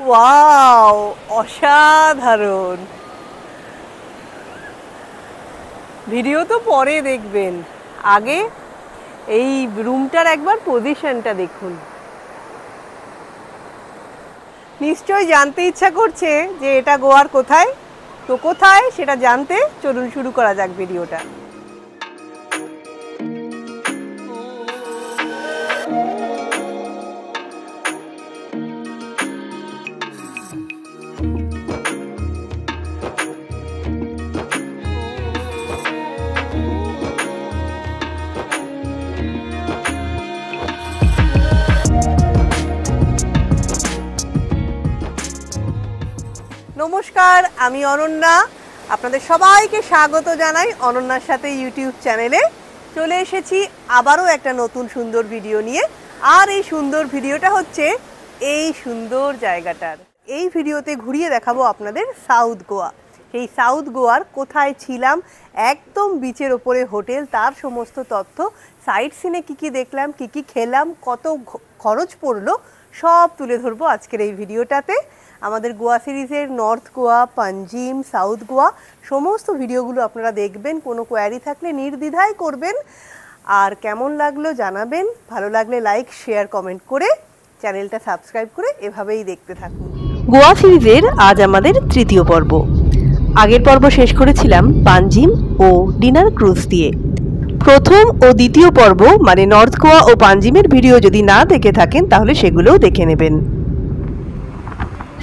Wow, অসাধারণ। Video তো পরে দেখবেন, আগে এই রুমটার একবার পজিশনটা দেখুন। নিশ্চয়ই জানতে ইচ্ছা করছে যে এটা গোয়ার কোথায়। তো কোথায় সেটা জানতে চলুন শুরু করা যাক ভিডিওটা। নমস্কার, আমি অনন্যা। আপনাদের সবাইকে স্বাগত জানাই অনন্যার সাথে ইউটিউব চ্যানেলে। চলে এসেছি আবারও একটা নতুন সুন্দর ভিডিও নিয়ে। আর এই সুন্দর ভিডিওটা হচ্ছে এই সুন্দর জায়গাটার। এই ভিডিওতে ঘুরিয়ে দেখাবো আপনাদের সাউথ গোয়া। এই সাউথ গোয়ার কোথায় ছিলাম, একদম বিচের ওপরে হোটেল, তার সমস্ত তথ্য, সাইট সিনে কী কী দেখলাম, কী কী খেলাম, কত খরচ পড়লো, সব তুলে ধরবো আজকের এই ভিডিওটাতে। আমাদের গোয়া সিরিজের নর্থ গোয়া, পাঞ্জিম, সাউথ গোয়া সমস্ত ভিডিওগুলো আপনারা দেখবেন। কোনো কোয়ারি থাকলে নির্দ্বিধায় করবেন। আর কেমন লাগলো জানাবেন। ভালো লাগলে লাইক, শেয়ার, কমেন্ট করে চ্যানেলটা সাবস্ক্রাইব করে এভাবেই দেখতে থাকুন। গোয়া সিরিজের আজ আমাদের তৃতীয় পর্ব। আগের পর্ব শেষ করেছিলাম পাঞ্জিম ও ডিনার ক্রুজ দিয়ে। প্রথম ও দ্বিতীয় পর্ব মানে নর্থ গোয়া ও পাঞ্জিমের ভিডিও যদি না দেখে থাকেন তাহলে সেগুলোও দেখে নেবেন।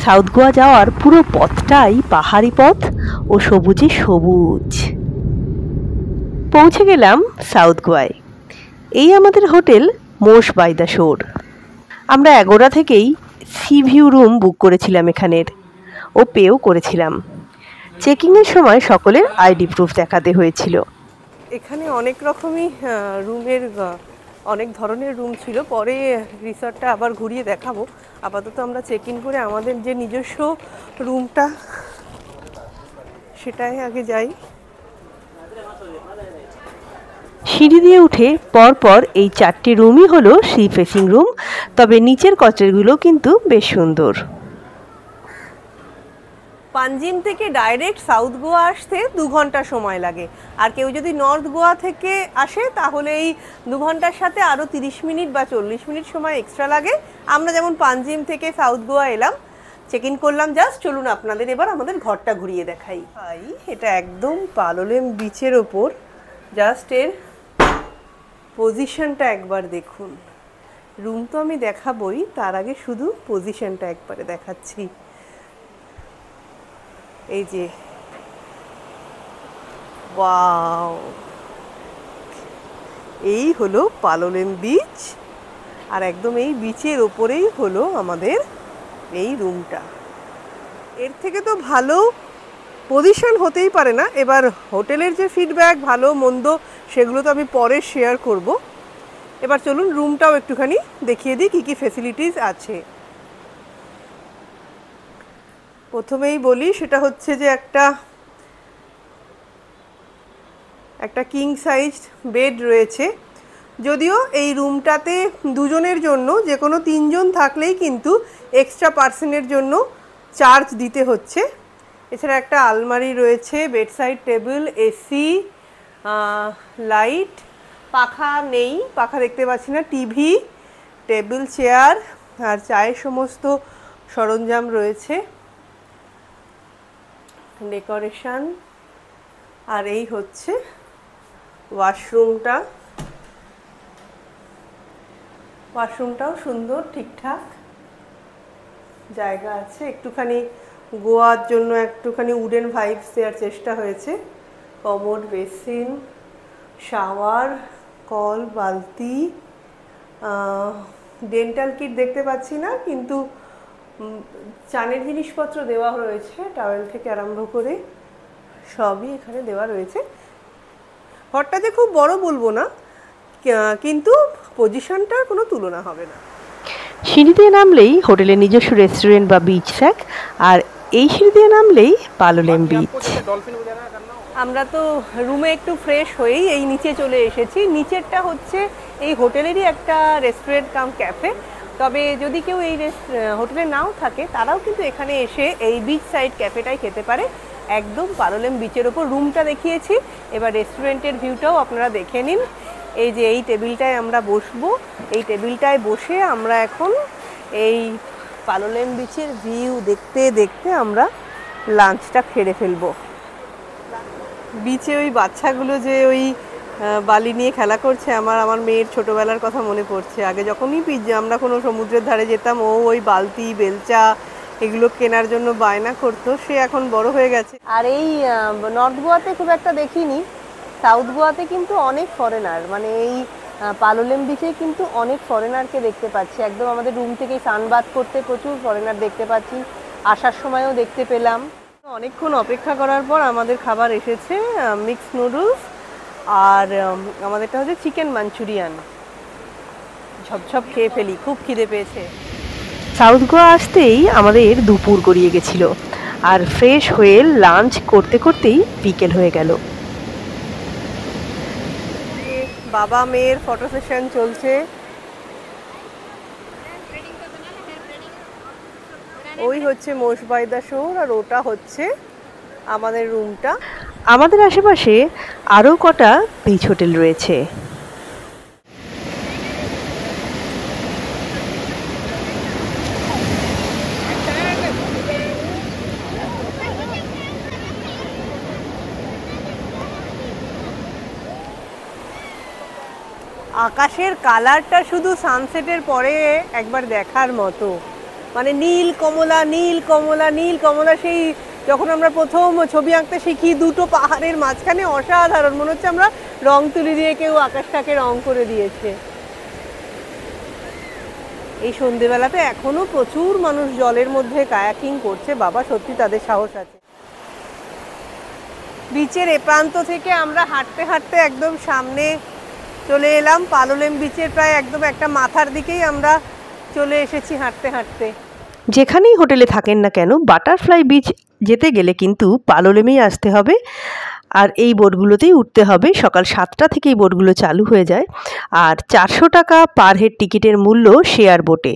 সাউথ গোয়া যাওয়ার পুরো পথটাই পাহাড়ি পথ ও সবুজে সবুজ। পৌঁছে গেলাম সাউথ গোয়ায়। এই আমাদের হোটেল মোশ বাই দ্য শোর। আমরা এগোরা থেকেই সি ভিউ রুম বুক করেছিলাম এখানের, ও পেও করেছিলাম। চেকিংয়ের সময় সকলের আইডি প্রুফ দেখাতে হয়েছিল। এখানে অনেক রকমই রুমের অনেক ধরনের রুম ছিল, পরে রিসর্টটা আবার ঘুরিয়ে দেখাবো। আপাতত আমরা চেক ইন করে আমাদের যে নিজস্ব রুমটা সেটাই আগে যাই। সিঁড়ি দিয়ে উঠে পরপর এই 4টি রুমই হলো সি ফেসিং রুম, তবে নিচের কটেজগুলো কিন্তু বেশ সুন্দর। পাঞ্জিম থেকে ডাইরেক্ট সাউথ গোয়া আসতে 2 ঘন্টা সময় লাগে। আর কেউ যদি নর্থ গোয়া থেকে আসে তাহলে এই 2 ঘন্টার সাথে আরও 30 মিনিট বা 40 মিনিট সময় এক্সট্রা লাগে। আমরা যেমন পাঞ্জিম থেকে সাউথ গোয়া এলাম, চেক ইন করলাম জাস্ট। চলুন আপনাদের এবার আমাদের ঘরটা ঘুরিয়ে দেখাই। এটা একদম পালোলেম বিচের ওপর। জাস্ট এর পজিশনটা একবার দেখুন। রুম তো আমি দেখাবই, তার আগে শুধু পজিশনটা একবারে দেখাচ্ছি। এই যে ওয়াও, এই হলো পালোলেম বিচ। আর একদম এই বিচের ওপরেই হলো আমাদের এই রুমটা। এর থেকে তো ভালো পজিশন হতেই পারে না। এবার হোটেলের যে ফিডব্যাক ভালো মন্দ সেগুলো তো আমি পরে শেয়ার করব। এবার চলুন রুমটাও একটুখানি দেখিয়ে দিই কী কী ফেসিলিটিস আছে। প্রথমেই বলি সেটা হচ্ছে যে একটা কিং সাইজ বেড রয়েছে। যদিও এই রুমটাতে দুজনের জন্য, যে কোনো 3 জন থাকলেই কিন্তু এক্সট্রা পার্সনের জন্য চার্জ দিতে হচ্ছে। এছাড়া একটা আলমারি রয়েছে, বেডসাইড টেবিল, এসি, লাইট, পাখা নেই, পাখা দেখতে পাচ্ছি না, টিভি, টেবিল, চেয়ার আর চায়ের সমস্ত সরঞ্জাম রয়েছে, ডেকোরেশন। আর এই হচ্ছে ওয়াশরুমটাও সুন্দর, ঠিকঠাক জায়গা আছে। একটুখানি গোয়ার জন্য একটুখানি উডেন ভাইবস দেওয়ার চেষ্টা হয়েছে। কমোড, বেসিন, শাওয়ার, কল, বালতি, ডেন্টাল কিট দেখতে পাচ্ছি না, কিন্তু চানের জিনিসপত্র দেওয়া রয়েছে, টাওয়েল থেকে আরম্ভ করে সবই এখানে দেওয়া রয়েছে। ঘরটা যে খুব বড় বলবো না, কিন্তু পজিশনটার কোনো তুলনা হবে না। সিঁড়ি দিয়ে নামলেই হোটেলের নিজস্ব রেস্টুরেন্ট বা বিচ স্যাক, আর এই সিঁড়ি দিয়ে নামলেই পালোলেম বিচ। আমরা তো রুমে একটু ফ্রেশ হয়েই এই নিচে চলে এসেছি। নিচেরটা হচ্ছে এই হোটেলেরই একটা রেস্টুরেন্ট কাম ক্যাফে। তবে যদি কেউ এই হোটেলে নাও থাকে তারাও কিন্তু এখানে এসে এই বিচ সাইড ক্যাফেটাই খেতে পারে। একদম পালোলেম বিচের ওপর রুমটা দেখিয়েছি, এবার রেস্টুরেন্টের ভিউটাও আপনারা দেখে নিন। এই যে এই টেবিলটায় আমরা বসবো, এই টেবিলটায় বসে আমরা এখন এই পালোলেম বিচের ভিউ দেখতে দেখতে আমরা লাঞ্চটা সেরে ফেলবো। বিচে ওই বাচ্চাগুলো যে ওই বালি নিয়ে খেলা করছে, আমার মেয়ের ছোটোবেলার কথা মনে পড়ছে। আগে যখনই আমরা কোনো সমুদ্রের ধারে যেতাম, ও ওই বালতি বেলচা এগুলো কেনার জন্য বায়না করতো। সে এখন বড় হয়ে গেছে। আর এই নর্থ গোয়াতে খুব একটা দেখিনি, সাউথ গোয়াতে কিন্তু অনেক ফরেনার, মানে এই পালোলেম বিচে কিন্তু অনেক ফরেনারকে দেখতে পাচ্ছি। একদম আমাদের রুম থেকেই সানবাথ করতে প্রচুর ফরেনার দেখতে পাচ্ছি, আসার সময়ও দেখতে পেলাম। অনেকক্ষণ অপেক্ষা করার পর আমাদের খাবার এসেছে, মিক্সড নুডলস, আর আমাদেরটা হচ্ছে চিকেন মাঞ্চুরিয়ান। ঝপঝপ খেয়ে ফেলি, খুব খিদে পেয়েছে। সাউথ গোয়া আসতেই আমাদের দুপুর গড়িয়ে গেছিল, আর ফ্রেশ হয়ে লাঞ্চ করতে করতেই বিকেল হয়ে গেল। বাবা মেয়ের ফটো সেশন চলছে। ওই হচ্ছে মোস্ট বাই দ্য শোর, আর ওটা হচ্ছে আমাদের রুমটা। আমাদের আশেপাশে আরও কটা বিচ হোটেল রয়েছে। আকাশের কালারটা শুধু সানসেটের পরে একবার দেখার মতো, মানে নীল কমলা নীল কমলা নীল কমলা। সেই যখন আমরা প্রথম ছবি আঁকতে শিখি, দুটো পাহাড়ের মাঝখানে অসাধারণ, মনে হচ্ছে আমরা রং তুলি দিয়ে কেউ আকাশটাকে রং করে দিয়েছে। এই সন্ধেবেলাতে এখনো প্রচুর মানুষ জলের মধ্যে কায়াকিং করছে। বাবা, সত্যি তাদের সাহস আছে। বিচের এ প্রান্ত থেকে আমরা হাঁটতে হাঁটতে একদম সামনে চলে এলাম। পালোলেম বিচের প্রায় একদম একটা মাথার দিকেই আমরা চলে এসেছি হাঁটতে হাঁটতে। যেখানেই হোটেলে থাকেন না কেন, বাটারফ্লাই বিচ যেতে গেলে কিন্তু পালোলেমেই আসতে হবে, আর এই বোটগুলোতেই উঠতে হবে। সকাল 7টা থেকেই বোটগুলো চালু হয়ে যায়, আর 400 টাকা পার হেড টিকিটের মূল্য শেয়ার বোটে।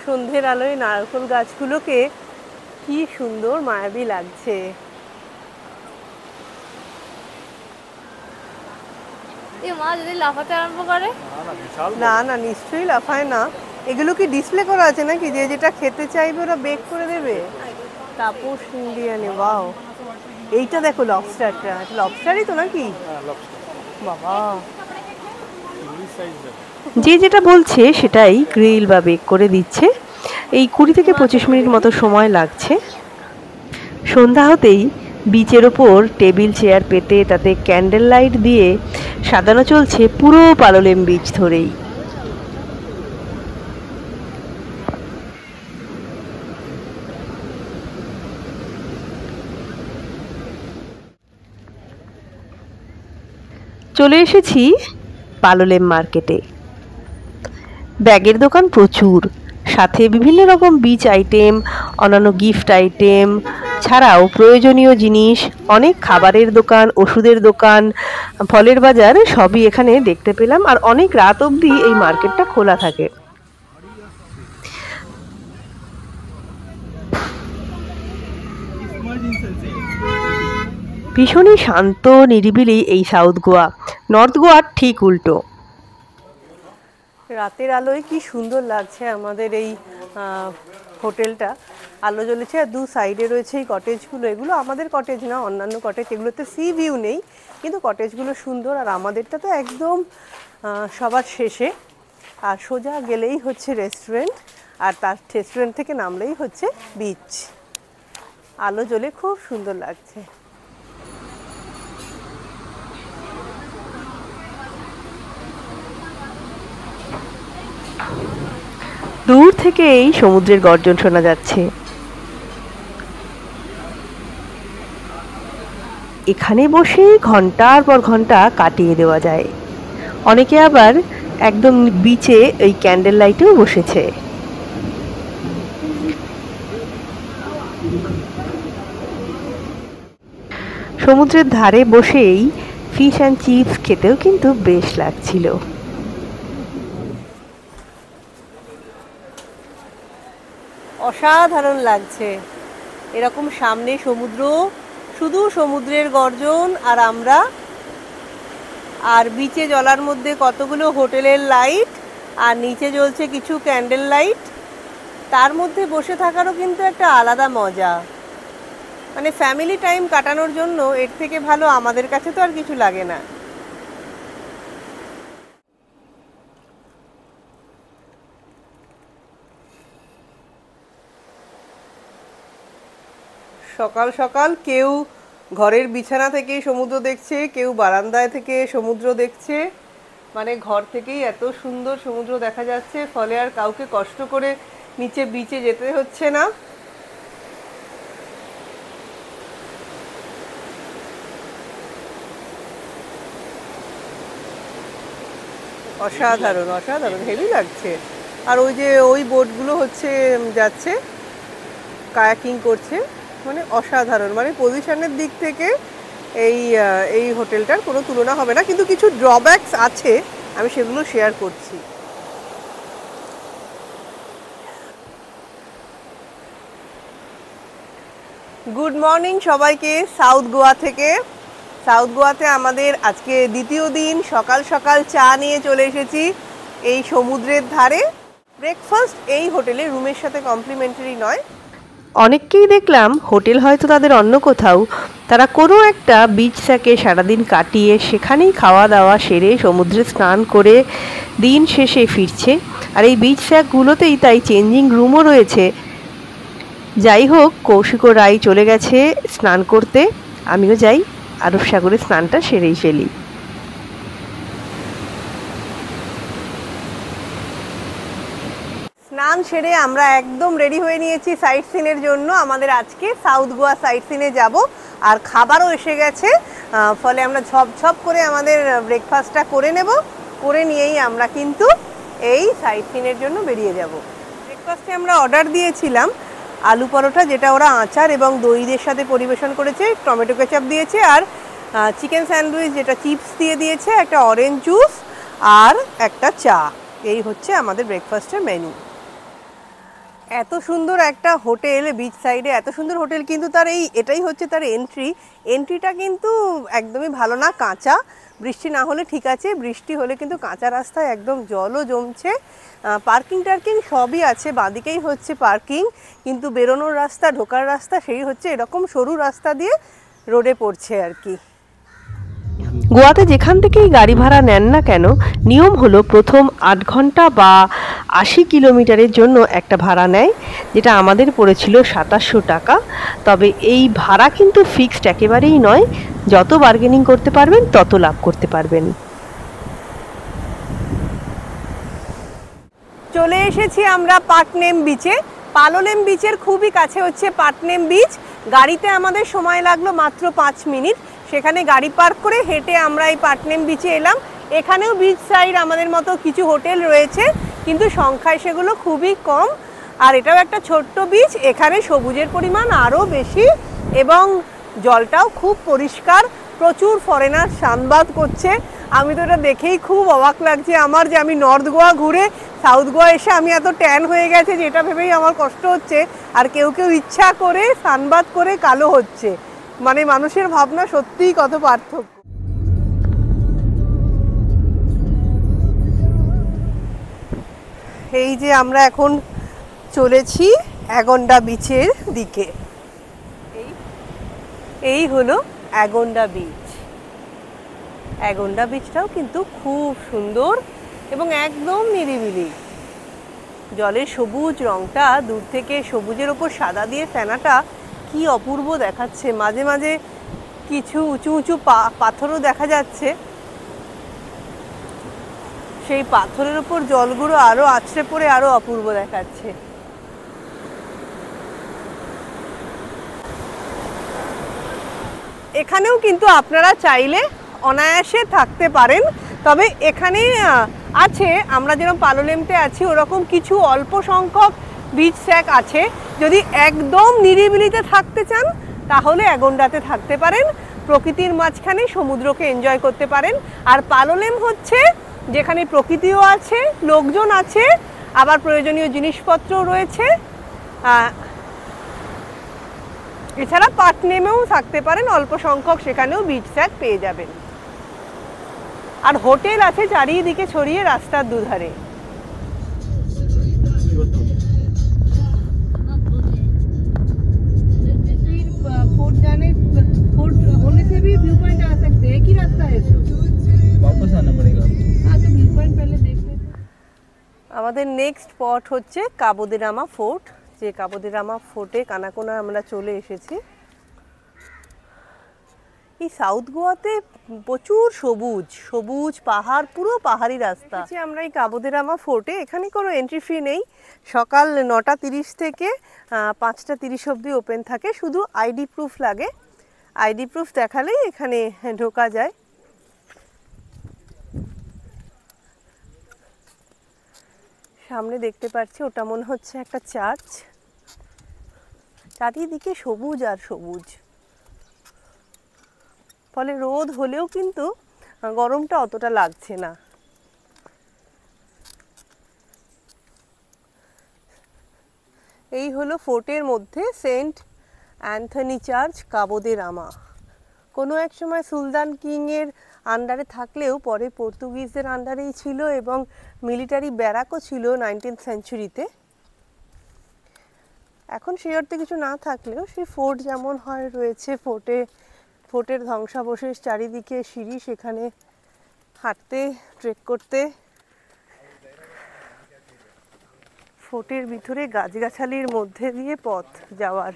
সন্ধ্যের আলোয় নারকেল গাছগুলোকে কি সুন্দর মায়াবী লাগছে। মা যদি লাফাতে আরম্ভ করে? না না, নিশ্চয়ই লাফায় না। এগুলো কি ডিসপ্লে করা আছে নাকি, যে যেটা খেতে চাইবে ওরা বেক করে দেবে? তাপস ইন্ডিয়ানে, ওয়াও। এইটা দেখো লবস্টারটা, লবস্টারই তো নাকি? বাবা, যে যেটা বলছে সেটাই গ্রিল বা বেক করে দিচ্ছে। এই 20 থেকে 25 মিনিট মতো সময় লাগছে। সন্ধ্যা হতেই বিচের ওপর টেবিল চেয়ার পেতে তাতে ক্যান্ডেল লাইট দিয়ে সাজানো চলছে পুরো পালোলেম বিচ ধরেই। চলে এসেছি পালোলেম মার্কেটে। ব্যাগের দোকান প্রচুর, সাথে বিভিন্ন রকম বিচ আইটেম, অন্যান্য গিফট আইটেম ছাড়াও প্রয়োজনীয় জিনিস, অনেক খাবারের দোকান, ওষুধের দোকান, ফলের বাজার সবই এখানে দেখতে পেলাম। আর অনেক রাত অবধি এই মার্কেটটা খোলা থাকে। ভীষণই শান্ত নিরিবিলি এই সাউথ গোয়া, নর্থ গোয়ার ঠিক উল্টো। রাতের আলোয় কি সুন্দর লাগছে আমাদের এই হোটেলটা। আলো জ্বলেছে, আর দু সাইডে রয়েছে এই কটেজগুলো। এগুলো আমাদের কটেজ না, অন্যান্য কটেজ। এগুলোতে সি ভিউ নেই, কিন্তু কটেজগুলো সুন্দর। আর আমাদেরটা তো একদম সবার শেষে, আর সোজা গেলেই হচ্ছে রেস্টুরেন্ট, আর তার রেস্টুরেন্ট থেকে নামলেই হচ্ছে বিচ। আলো জ্বলে খুব সুন্দর লাগছে। দূর থেকে এই সমুদ্রের গর্জন শোনা যাচ্ছে। এখানে বসে ঘন্টার পর ঘন্টা কাটিয়ে দেওয়া যায়। অনেকে আবার একদম বিচে এই ক্যান্ডেল লাইটেও বসেছে। সমুদ্রের ধারে বসেই ফিশ অ্যান্ড চিপস খেতেও কিন্তু বেশ লাগছিল। অসাধারণ লাগছে। এরকম সামনে সমুদ্র, শুধু সমুদ্রের গর্জন আর আমরা, আর বিচে জলার মধ্যে কতগুলো হোটেলের লাইট, আর নিচে জ্বলছে কিছু ক্যান্ডেল লাইট। তার মধ্যে বসে থাকারও কিন্তু একটা আলাদা মজা। মানে ফ্যামিলি টাইম কাটানোর জন্য এর থেকে ভালো আমাদের কাছে তো আর কিছু লাগে না। সকাল সকাল কেউ ঘরের বিছানা থেকে সমুদ্র দেখছে, কেউ বারান্দায় থেকে সমুদ্র দেখছে। মানে ঘর থেকেই এত সুন্দর সমুদ্র দেখা যাচ্ছে, ফলে আর কাউকে কষ্ট করে নিচে বিচে যেতে হচ্ছে না। অসাধারণ অসাধারণ, হেভি লাগছে। আর ওই যে ওই বোটগুলো হচ্ছে যাচ্ছে, কায়াকিং করছে, মানে অসাধারণ। মানে পজিশনের দিক থেকে এই হোটেলটার কোনো তুলনা হবে না, কিন্তু কিছু ড্রব্যাকস আছে, আমি সেগুলো শেয়ার করছি। গুড মর্নিং সবাইকে সাউথ গোয়া থেকে। সাউথ গোয়াতে আমাদের আজকে দ্বিতীয় দিন। সকাল সকাল চা নিয়ে চলে এসেছি এই সমুদ্রের ধারে। ব্রেকফাস্ট এই হোটেলে রুমের সাথে কমপ্লিমেন্টারি নয়। অনেককেই দেখলাম হোটেল হয়তো তাদের অন্য কোথাও, তারা কোনো একটা বিচ স্যাকে সারাদিন কাটিয়ে সেখানেই খাওয়া দাওয়া সেরে সমুদ্রে স্নান করে দিন শেষে ফিরছে। আর এই বিচ স্যাকগুলোতেই তাই চেঞ্জিং রুমও রয়েছে। যাই হোক, কৌশিক ও রাই চলে গেছে স্নান করতে, আমিও যাই আরব সাগরে স্নানটা সেরেই ফেলি। স্নান সেরে আমরা একদম রেডি হয়ে নিয়েছি সাইট সিনের জন্য। আমাদের আজকে সাউথ গোয়া সাইট সিনে যাব, আর খাবারও এসে গেছে, ফলে আমরা ঝপঝপ করে আমাদের ব্রেকফাস্টটা করে নেব। করে নিয়েই আমরা কিন্তু এই সাইট সিনের জন্য বেরিয়ে যাব। ব্রেকফাস্টে আমরা অর্ডার দিয়েছিলাম আলু পরোটা, যেটা ওরা আচার এবং দইয়ের সাথে পরিবেশন করেছে, টমেটো কেচাপ দিয়েছে, আর চিকেন স্যান্ডউইচ যেটা চিপস দিয়ে দিয়েছে, একটা অরেঞ্জ জুস আর একটা চা। এই হচ্ছে আমাদের ব্রেকফাস্টের মেনু। এত সুন্দর একটা হোটেল বিচ সাইডে, এত সুন্দর হোটেল, কিন্তু তার এটাই হচ্ছে তার এন্ট্রিটা কিন্তু একদমই ভালো না, কাঁচা। বৃষ্টি না হলে ঠিক আছে, বৃষ্টি হলে কিন্তু কাঁচা রাস্তায় একদম জলও জমছে। পার্কিং টার্কিং সবই আছে, বাঁদিকেই হচ্ছে পার্কিং, কিন্তু বেরোনোর রাস্তা, ঢোকার রাস্তা সেই হচ্ছে এরকম সরু রাস্তা দিয়ে রোডে পড়ছে আর কি। গোয়াতে যেখান থেকেই গাড়ি ভাড়া নেন না কেন, নিয়ম হলো প্রথম 8 ঘন্টা বা 80 কিলোমিটারের জন্য একটা ভাড়া নেয়, যেটা আমাদের পড়েছিল 2700 টাকা। তবে এই ভাড়া কিন্তু ফিক্সড একেবারেই নয়, যত বার্গেনিং করতে পারবেন তত লাভ করতে পারবেন। চলে এসেছি আমরা পাটনেম বিচে। পালোলেম বিচের খুবই কাছে হচ্ছে পাটনেম বিচ। গাড়িতে আমাদের সময় লাগলো মাত্র 5 মিনিট। সেখানে গাড়ি পার্ক করে হেঁটে আমরা এই পাটনেম বিচে এলাম। এখানেও বিচ সাইড আমাদের মতো কিছু হোটেল রয়েছে, কিন্তু সংখ্যায় সেগুলো খুবই কম। আর এটাও একটা ছোট্ট বিচ, এখানে সবুজের পরিমাণ আরও বেশি এবং জলটাও খুব পরিষ্কার। প্রচুর ফরেনার সানবাদ করছে। আমি তো এটা দেখেই খুব অবাক লাগছে আমার, যে আমি নর্থ গোয়া ঘুরে সাউথ গোয়া এসে আমি এত ট্যান হয়ে গেছে, যেটা ভেবেই আমার কষ্ট হচ্ছে। আর কেউ কেউ ইচ্ছা করে সানবাদ করে কালো হচ্ছে। মানে মানুষের ভাবনা সত্যিই কত পার্থক্য। এই যে আমরা এখন চলেছি অ্যাগন্ডা বিচের দিকে। এই হলো অ্যাগন্ডা বিচ। অ্যাগন্ডা বিচটাও কিন্তু খুব সুন্দর এবং একদম নিরিবিলি। জলের সবুজ রংটা দূর থেকে সবুজের ওপর সাদা দিয়ে ফেনাটা কি অপূর্ব দেখাচ্ছে। মাঝে মাঝে কিছু উঁচু উঁচু পাথরও দেখা যাচ্ছে। সেই পাথরের ওপর জলগুলো আরো আছড়ে পড়ে আরো অপূর্ব দেখাচ্ছে। এখানেও কিন্তু আপনারা চাইলে অনায়াসে থাকতে পারেন। তবে এখানে আছে, আমরা যেরকম পালোলেমতে আছি ওরকম কিছু অল্প সংখ্যক বিচ স্যাক আছে। যদি একদম নিরিবিলিতে থাকতে চান তাহলে অ্যাগন্ডাতে থাকতে পারেন, প্রকৃতির মাঝখানে সমুদ্রকে এনজয় করতে পারেন। আর পালোলেম হচ্ছে যেখানে প্রকৃতিও আছে, লোকজন আছে, আবার প্রয়োজনীয় জিনিসপত্রও রয়েছে, এছাড়া পাটনেমেও থাকতে পারেন, অল্প সংখ্যক সেখানেও বিচ স্যাক পেয়ে যাবেন। আর হোটেল আছে চারিদিকে ছড়িয়ে রাস্তার দুধারে। फोर्ट जाने फोर्ट होने से भी व्यू पॉइंट आ सकते हैं, एक ही रास्ता है तो वापस आना पड़ेगा। हाँ तो व्यू पॉइंट पहले देख लेते। আমাদের নেক্সট স্পট হচ্ছে কাবো দে রামা ফোর্ট। যে কাবো দে রামা ফোর্টে কানাকোনা আমরা চলে এসেছি। এই সাউথ গোয়াতে প্রচুর সবুজ সবুজ পাহাড়, পুরো পাহাড়ি রাস্তা। আমরা এই কাবো দে রামা ফোর্টে, এখানে কোনো এন্ট্রি ফি নেই। সকাল 9:30 থেকে 5:30 অবধি ওপেন থাকে। শুধু আইডি প্রুফ লাগে, আইডি প্রুফ দেখালেই এখানে ঢোকা যায়। সামনে দেখতে পাচ্ছি ওটা মনে হচ্ছে একটা চার্চ। চারিদিকে সবুজ আর সবুজ, ফলে রোদ হলেও কিন্তু গরমটা অতটা লাগছে না। এই হলো ফোর্টের মধ্যে সেন্ট অ্যান্থনি চার্চ, কাবো দে রামা। কোনো এক সময় সুলতান কিংয়ের আন্ডারে থাকলেও পরে পর্তুগিজদের আন্ডারেই ছিল এবং মিলিটারি ব্যারাকও ছিল 19th সেঞ্চুরিতে। এখন সেই অর্থে কিছু না থাকলেও সেই ফোর্ট যেমন হয় রয়েছে, ফোর্টের ধ্বংসাবশেষ, চারিদিকে সিঁড়ি, সেখানে হাঁটতে ট্রেক করতে। ফোর্টের ভিতরে গাছগাছালির মধ্যে দিয়ে পথ যাওয়ার।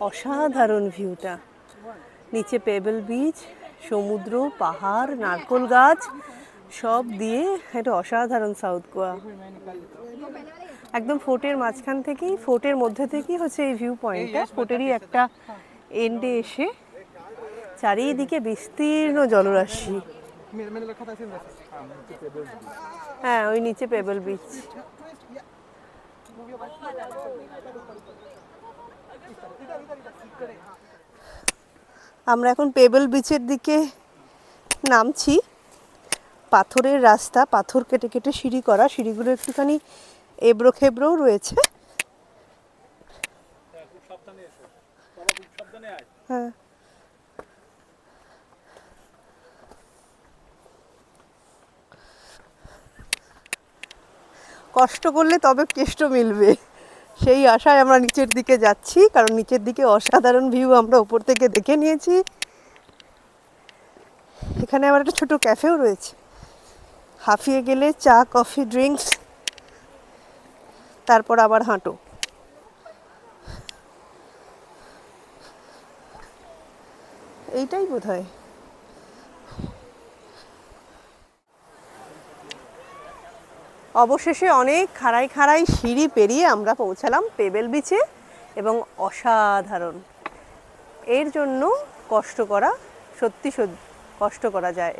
অসাধারণ ভিউটা, নিচে পেবেল বিচ, সমুদ্র, পাহাড়, নারকেল গাছ সব দিয়ে এটা অসাধারণ সাউথ গোয়া। একদম ফোর্টের মাঝখান থেকেই, ফোর্টের মধ্যে থেকেই হচ্ছে এই ভিউ পয়েন্টটা। ফোর্টেরই একটা এন্ডে এসে চারিদিকে বিস্তীর্ণ জলরাশি। হ্যাঁ, ওই নিচে পেবেল বিচ। আমরা এখন পেবেল বিচের দিকে নামছি। পাথরের রাস্তা, পাথর কেটে কেটে সিঁড়ি করা, সিঁড়িগুলো একটুখানি এবড়ো খেবড়োও রয়েছে। হ্যাঁ, কষ্ট করলে তবে কেষ্ট মিলবে, সেই আশায় আমরা নিচের দিকে যাচ্ছি। কারণ নিচের দিকে অসাধারণ ভিউ আমরা উপর থেকে দেখে নিয়েছি। এখানে আবার একটা ছোট ক্যাফেও রয়েছে। হাঁফিয়ে গেলে চা, কফি, ড্রিঙ্কস, তারপর আবার হাঁটো। এইটাই বোধহয়। অবশেষে অনেক খাড়াই খাড়াই সিঁড়ি পেরিয়ে আমরা পৌঁছালাম পেবেল বিচে, এবং অসাধারণ। এর জন্য কষ্ট করা, সত্যি কষ্ট করা যায়।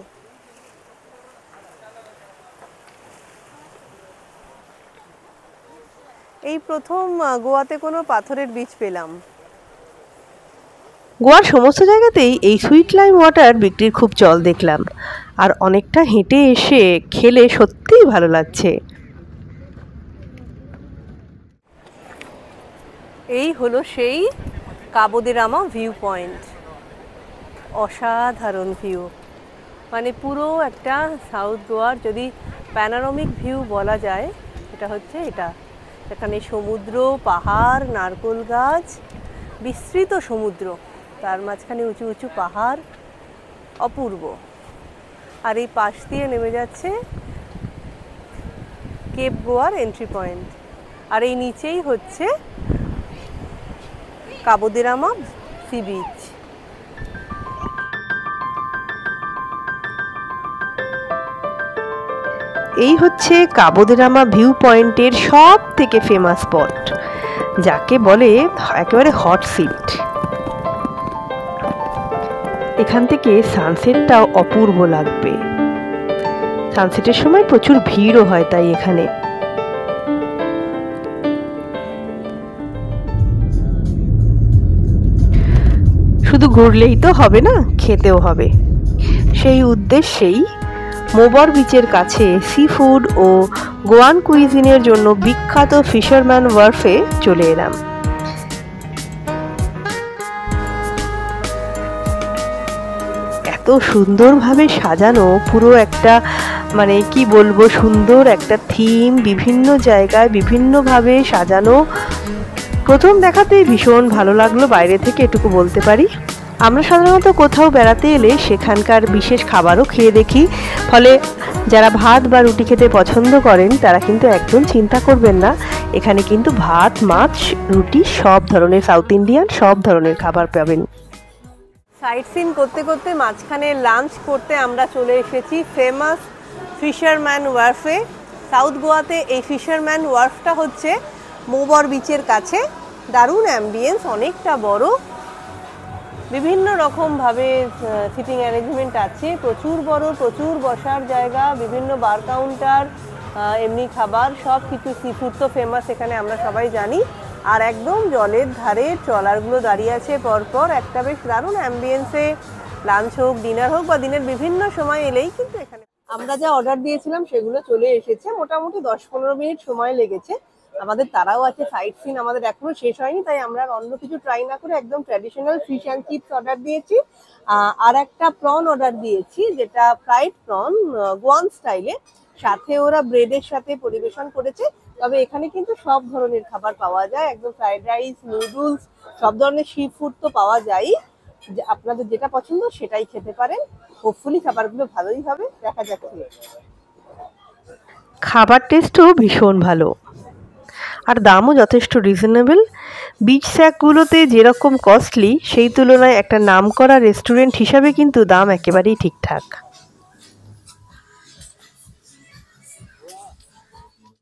এই প্রথম গোয়াতে কোনো পাথরের বিচ পেলাম। গোয়ার সমস্ত জায়গাতেই এই সুইট লাইম ওয়াটার বিক্রির খুব চল দেখলাম, আর অনেকটা হেঁটে এসে খেলে সত্যিই ভালো লাগছে। এই হলো সেই কাবো দে রামা ভিউ পয়েন্ট। অসাধারণ ভিউ, মানে পুরো একটা সাউথ গোয়ার যদি প্যানোরামিক ভিউ বলা যায়, এটা হচ্ছে এটা। এখানে সমুদ্র, পাহাড়, নারকেল গাছ, বিস্তৃত সমুদ্র, তার মাঝখানে উঁচু উঁচু পাহাড়, অপূর্ব। আর এই পাশ দিয়ে নেমে যাচ্ছে কেপ গোয়ার এন্ট্রি পয়েন্ট। আর এই নিচেই হচ্ছে কাবো দে রামা সি বিচ। এই হচ্ছে কাবো দে রামা ভিউ পয়েন্টের সব থেকে ফেমাস স্পট, যাকে বলে একেবারে হট সিট। এখান থেকে সানসেটটাও অপূর্ব লাগবে। সানসেটের সময় প্রচুর ভিড়ও হয় তাই এখানে। শুধু ঘুরলেই তো হবে না, খেতেও হবে। সেই উদ্দেশ্যেই মোবর বিচের কাছে সি ফুড ও গোয়ান কুইজিনের জন্য বিখ্যাত ফিশারম্যান ওয়ার্ফে চলে এলাম। এত সুন্দরভাবে সাজানো, পুরো একটা মানে কি বলবো, সুন্দর একটা থিম, বিভিন্ন জায়গায় বিভিন্নভাবে সাজানো। প্রথম দেখাতেই ভীষণ ভালো লাগলো, বাইরে থেকে এটুকু বলতে পারি। আমরা সাধারণত কোথাও বেড়াতে এলে সেখানকার বিশেষ খাবারও খেয়ে দেখি, ফলে যারা ভাত বা রুটি খেতে পছন্দ করেন তারা কিন্তু একদম চিন্তা করবেন না, এখানে কিন্তু ভাত, মাছ, রুটি সব ধরনের, সাউথ ইন্ডিয়ান সব ধরনের খাবার পাবেন। সাইট সিন করতে করতে মাঝখানে লাঞ্চ করতে আমরা চলে এসেছি ফেমাস ফিশারম্যান ওয়ার্ফে। সাউথ গোয়াতে এই ফিশারম্যান ওয়ার্ফটা হচ্ছে মোবর বিচের কাছে। দারুণ অ্যাম্বিয়েন্স, অনেকটা বড়, বিভিন্ন রকমভাবে সিটিং অ্যারেঞ্জমেন্ট আছে, প্রচুর বড়, প্রচুর বসার জায়গা, বিভিন্ন বার কাউন্টার, এমনি খাবার, সব কিছু। সি ফুড তো ফেমাস এখানে, আমরা সবাই জানি। আর একদম জলের ধারে ট্রলারগুলো দাঁড়িয়ে আছে পরপর। একটা বেশ দারুণ অ্যাম্বিয়েন্সে লাঞ্চ হোক, ডিনার হোক বা দিনের বিভিন্ন সময় এলেই কিন্তু এখানে। আমরা যা অর্ডার দিয়েছিলাম সেগুলো চলে এসেছে, মোটামুটি 10-15 মিনিট সময় লেগেছে। আমাদের তারাও আছে, সাইট সিন আমাদের এখনো শেষ হয়নি, তাই আমরা অন্য কিছু ট্রাই না করে একদম traditional fish and chips order দিয়েছি। আর একটা প্রন অর্ডার দিয়েছি, যেটা ফ্রাইড প্রন গোয়ান স্টাইলে, সাথে ওরা ব্রেডের সাথে পরিবেশন করেছে। তবে এখানে কিন্তু সব ধরনের খাবার পাওয়া যায়, একদম ফ্রাইড রাইস, নুডলস, সব ধরনের সি ফুড তো পাওয়া যায়ই। আপনাদের যেটা পছন্দ সেটাই খেতে পারেন। হোপফুলি খাবারগুলো ভালোই হবে, দেখা যাচ্ছে। খাবার টেস্টও ভীষণ ভালো আর দামও যথেষ্ট রিজনেবল। বিচ স্যাকগুলোতে যেরকম কস্টলি, সেই তুলনায় একটা নামকরা রেস্টুরেন্ট হিসাবে কিন্তু দাম একেবারেই ঠিকঠাক।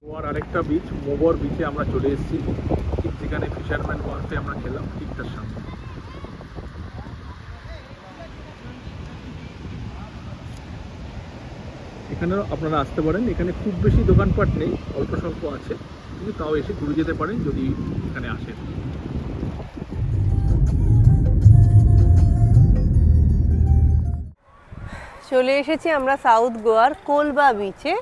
গোয়ার আরেকটা বিচ, মোবর বিচে আমরা চলে এসেছি, ঠিক যেখানে ফিশারম্যান ওয়ার্ফে আমরা খেলাম, ঠিক তার সামনে। এখানেও আপনারা আসতে পারেন। এখানে খুব বেশি দোকানপাট নেই, অল্প স্বল্প আছে, কিন্তু তাও এসে ঘুরে যেতে পারেন যদি এখানে আসেন। চলে এসেছি আমরা সাউথ গোয়ার কোলবা বিচে।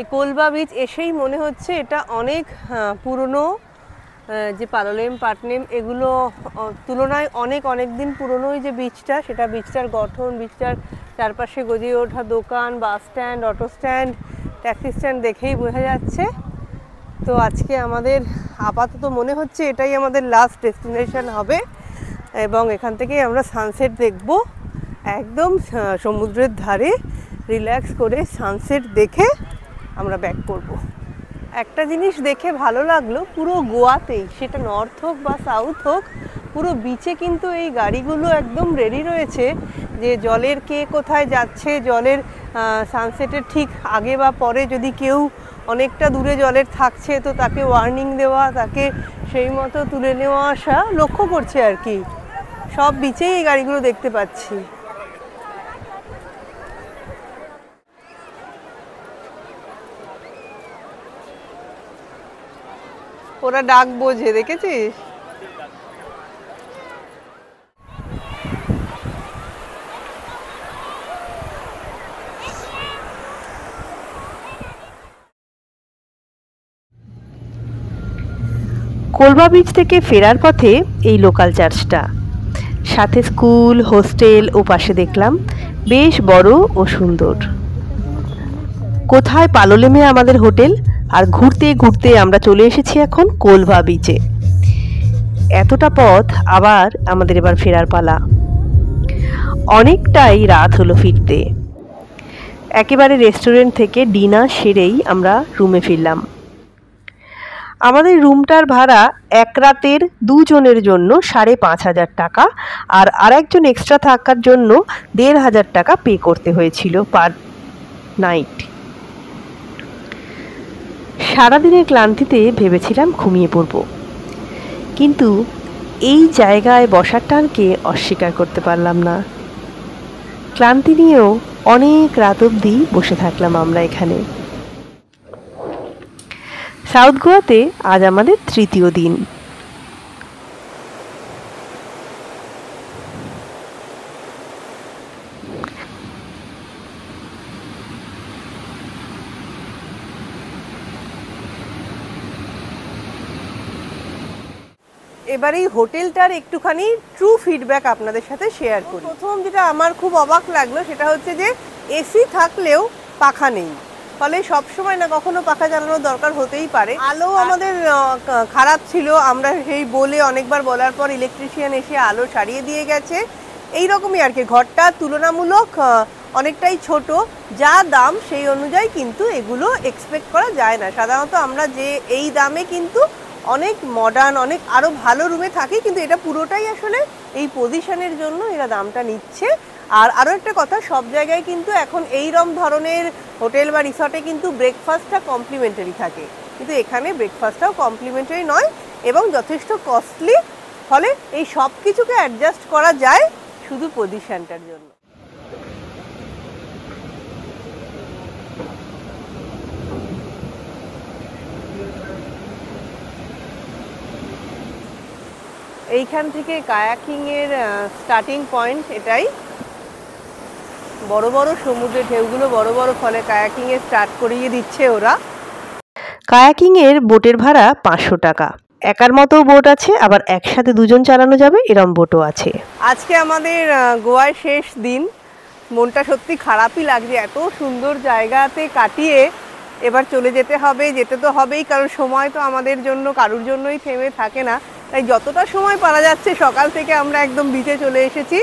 এই কোলবা বিচ এসেই মনে হচ্ছে এটা অনেক পুরনো, যে পালোলেম, পাটনেম এগুলো তুলনায় অনেক দিন পুরনোই যে বিচটা, সেটা বিচটার গঠন, বিচটার চারপাশে গজিয়ে ওঠা দোকান, bus stand, auto stand, taxi stand দেখেই বোঝা যাচ্ছে। তো আজকে আমাদের আপাতত মনে হচ্ছে এটাই আমাদের লাস্ট ডেস্টিনেশন হবে, এবং এখান থেকেই আমরা সানসেট দেখব। একদম সমুদ্রের ধারে রিল্যাক্স করে সানসেট দেখে আমরা ব্যাক করব। একটা জিনিস দেখে ভালো লাগলো, পুরো গোয়াতেই, সেটা নর্থ হোক বা সাউথ হোক, পুরো বিচে কিন্তু এই গাড়িগুলো একদম রেডি রয়েছে যে জলের কে কোথায় যাচ্ছে, জলের সানসেটের ঠিক আগে বা পরে যদি কেউ অনেকটা দূরে জলের থাকছে তো তাকে ওয়ার্নিং দেওয়া, তাকে সেই মতো তুলে নেওয়া আসা লক্ষ্য করছে আর কি। সব বিচেই এই গাড়িগুলো দেখতে পাচ্ছি। ওরা ডাক বোঝে, দেখেছিস? কোলবা বিচ থেকে ফেরার পথে এই লোকাল চার্চটা, সাথে স্কুল, হোস্টেল ও পাশে দেখলাম বেশ বড় ও সুন্দর। কোথায় পালোলেমে আমাদের হোটেল, আর ঘুরতে ঘুরতে আমরা চলে এসেছি এখন কোলবা বিচে। এতটা পথ আবার আমাদের এবার ফেরার পালা। অনেকটাই রাত হলো ফিরতে। একেবারে রেস্টুরেন্ট থেকে ডিনার সেরেই আমরা রুমে ফিরলাম। আমাদের রুমটার ভাড়া এক রাতের দুজনের জন্য 5,500 টাকা, আর আরেকজন এক্সট্রা থাকার জন্য 1,500 টাকা পে করতে হয়েছিল পার নাইট। সারাদিনের ক্লান্তিতে ভেবেছিলাম ঘুমিয়ে পড়ব, কিন্তু এই জায়গায় বসার টানকে অস্বীকার করতে পারলাম না। ক্লান্তি নিয়েও অনেক রাত অবধি বসে থাকলাম আমরা এখানে। সাউথ গোয়াতে আজ আমাদের তৃতীয় দিন। এবার এই হোটেলটার একটুখানি ট্রু ফিডব্যাক আপনাদের সাথে শেয়ার করি। প্রথম যেটা আমার খুব অবাক লাগলো সেটা হচ্ছে যে এসি থাকলেও পাখা নেই, ফলে সবসময় না কখনো পাখা চালানোর দরকার হতেই পারে। আলো আমাদের খারাপ ছিল, আমরা সেই বলে অনেকবার বলার পর ইলেকট্রিশিয়ান এসে আলো সারিয়ে দিয়ে গেছে। এইরকমই আর কি, ঘরটা তুলনামূলক অনেকটাই ছোট, যা দাম সেই অনুযায়ী কিন্তু এগুলো এক্সপেক্ট করা যায় না। সাধারণত আমরা যে এই দামে কিন্তু অনেক মডার্ন, অনেক আরও ভালো রুমে থাকি, কিন্তু এটা পুরোটাই আসলে এই পজিশনের জন্য এরা দামটা নিচ্ছে। আর আরও একটা কথা, সব জায়গায় কিন্তু এখন এইরকম ধরনের হোটেল বা রিসর্টে কিন্তু ব্রেকফাস্টটা কমপ্লিমেন্টারি থাকে, কিন্তু এখানে ব্রেকফাস্টটাও কমপ্লিমেন্টারি নয় এবং যথেষ্ট কস্টলি, ফলে এই সব কিছুকে অ্যাডজাস্ট করা যায় শুধু পজিশনটার জন্য। এইখান থেকে কায়াকিংয়ের স্টার্টিং পয়েন্ট এটাই। বড় বড় সমুদ্রের ঢেউগুলো বড় বড়, ফলে কায়াকিংয়ে স্টার্ট করিয়ে দিচ্ছে ওরা। কায়াকিংয়ের বোটের ভাড়া 500 টাকা। একার মতো বোট আছে, আবার একসাথে দুজন চালানো যাবে এরম বোটও আছে। আজকে আমাদের গোয়ায় শেষ দিন, মনটা সত্যি খারাপই লাগছে। এত সুন্দর জায়গাতে কাটিয়ে এবার চলে যেতে হবে, যেতে তো হবেই, কারণ সময় তো আমাদের জন্য কারুর জন্যই থেমে থাকে না। তাই যতটা সময় পারা যাচ্ছে, সকাল থেকে আমরা একদম বিচে চলে এসেছি,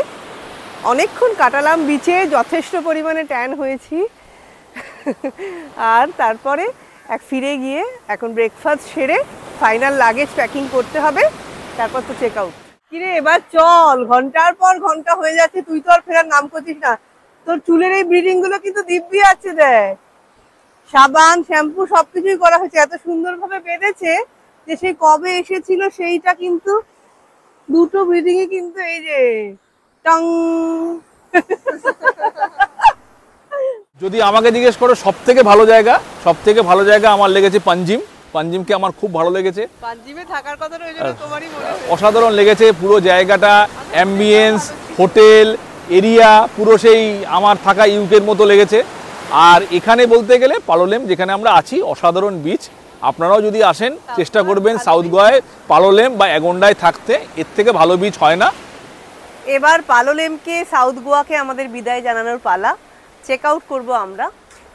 অনেকক্ষণ কাটালাম বিচে, যথেষ্ট পরিমাণে ট্যান হয়েছি। আর তারপরে ফিরে গিয়ে এখন ব্রেকফাস্ট সেরে ফাইনাল লাগেজ প্যাকিং করতে হবে, তারপর তো চেক আউট। কিরে এবার চল, ঘন্টার পর ঘন্টা হয়ে যাচ্ছে, তুই তো আর ফেরার নাম করছিস না। তোর চুলের এই ব্রিডিং গুলো কিন্তু দিব্যি আছে, দেখ সাবান শ্যাম্পু সবকিছুই করা হয়েছে, এত সুন্দরভাবে বেঁধেছে যে সেই কবে এসেছিল সেইটা কিন্তু দুটো ব্রিডিং এ কিন্তু এই যে টং। যদি আমাকে জিজ্ঞেস করো সব থেকে ভালো জায়গা আমার লেগেছে পাঞ্জিম। পাঞ্জিমকে আমার খুব ভালো লেগেছে, পাঞ্জিমে থাকার কথা রয়েছে, তোমারই মনে হয় অসাধারণ লেগেছে। পুরো জায়গাটা, অ্যাম্বিয়েন্স, হোটেল এরিয়া পুরো সেই আমার থাকা ইউকের মতো লেগেছে। আর এখানে বলতে গেলে পালোলেম যেখানে আমরা আছি, অসাধারণ বিচ। আপনারাও যদি আসেন চেষ্টা করবেন সাউথ গোয়ায় পালোলেম বা অ্যাগন্ডায় থাকতে, এর থেকে ভালো বিচ হয় না। এবার পালোলেমকে, সাউথ গোয়াকে আমাদের বিদায় জানানোর পালা। চেক আউট করবো আমরা,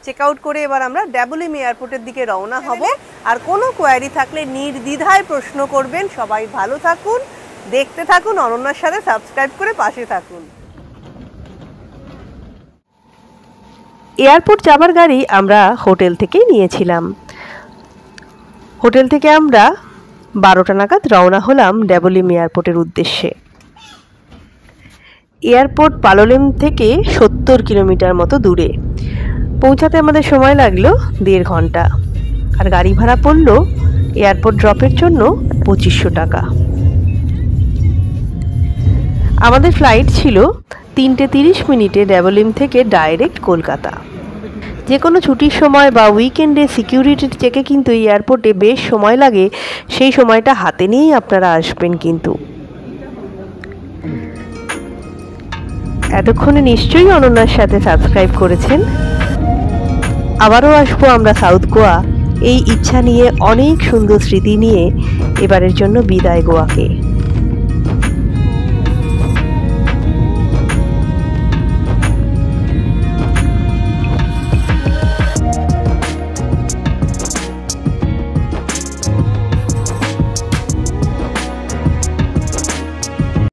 চেক আউট করে এবার আমরা ড্যাবলিম এয়ারপোর্টের দিকে রওনা হব। আর কোনো কোয়ারি থাকলে নির্দ্বিধায় প্রশ্ন করবেন। সবাই ভালো থাকুন, দেখতে থাকুন, অনন্যার সাথে সাবস্ক্রাইব করে পাশে থাকুন। এয়ারপোর্ট যাবার গাড়ি আমরা হোটেল থেকেই নিয়েছিলাম। হোটেল থেকে আমরা 12টা নাগাদ রওনা হলাম ড্যাবলিম এয়ারপোর্টের উদ্দেশ্যে। এয়ারপোর্ট পালোলেম থেকে 70 কিলোমিটার মতো দূরে। পৌঁছাতে আমাদের সময় লাগলো 1.5 ঘন্টা। আর গাড়ি ভাড়া পড়লো এয়ারপোর্ট ড্রপের জন্য 2500 টাকা। আমাদের ফ্লাইট ছিল 3:30 মিনিটে ড্যাবলিম থেকে ডাইরেক্ট কলকাতা। যে কোনো ছুটির সময় বা উইকেন্ডে সিকিউরিটি চেকে কিন্তু এই এয়ারপোর্টে বেশ সময় লাগে, সেই সময়টা হাতে নিয়েই আপনারা আসবেন। কিন্তু এতক্ষণে নিশ্চয়ই অনন্যার সাথে সাবস্ক্রাইব করেছেন। আবারও আসবো আমরা সাউথ গোয়া, এই ইচ্ছা নিয়ে, অনেক সুন্দর স্মৃতি নিয়ে। এবারের জন্য বিদায় গোয়াকে।